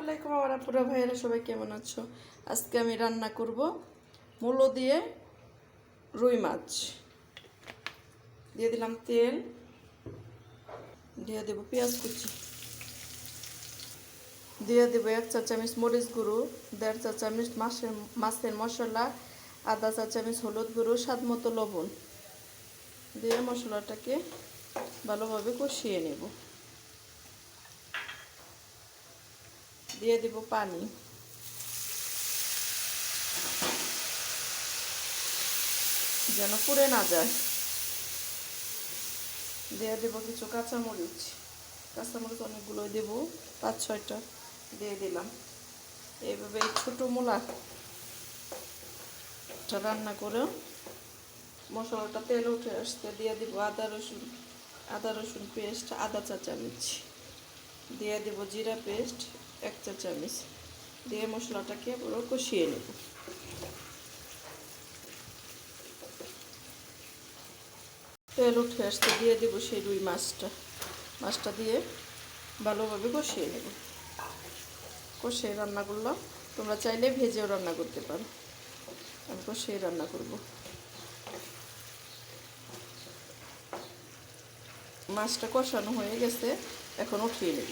আলাইকুম আমার আপুরা ভাইয়েরা, সবাই কেমন আছো? আজকে আমি রান্না করব মূলো দিয়ে রুই মাছ। দিয়ে দিলাম তেল, দিয়ে দেব পেঁয়াজ কুচি, দিয়ে দেব 1 চা চামচ মরিচ গুঁড়ো, 1.5 চা চামচ মাছের মশলা, আধা চা চামচ হলুদ গুঁড়ো, স্বাদ মতো লবণ দিয়ে মশলাটাকে ভালোভাবে কষিয়ে নেব। দিয়ে দেব পানি, যেন পুড়ে না যায়। দিয়ে দেব কিছু কাঁচামরিচ অনেকগুলোই দেব, 5-6টা দিয়ে দিলাম। এইভাবে ছোটো মূলাটা রান্না করে মশলাটা তেল উঠে আসতে দিয়ে দিব আদা রসুন পেস্ট আধা চা চামচ, দিয়ে দেব জিরা পেস্ট 1 চা চামচ, দিয়ে মশলাটাকে পুরো কষিয়ে নেব। তেল উঠে আসতে দিয়ে দেব সেই রুই মাছটা দিয়ে ভালোভাবে কষিয়ে নেব। কষিয়ে রান্না করলাম, তোমরা চাইলে ভেজেও রান্না করতে পারো, আমি কষিয়ে রান্না করব। মাছটা কষানো হয়ে গেছে, এখন উঠিয়ে নেব।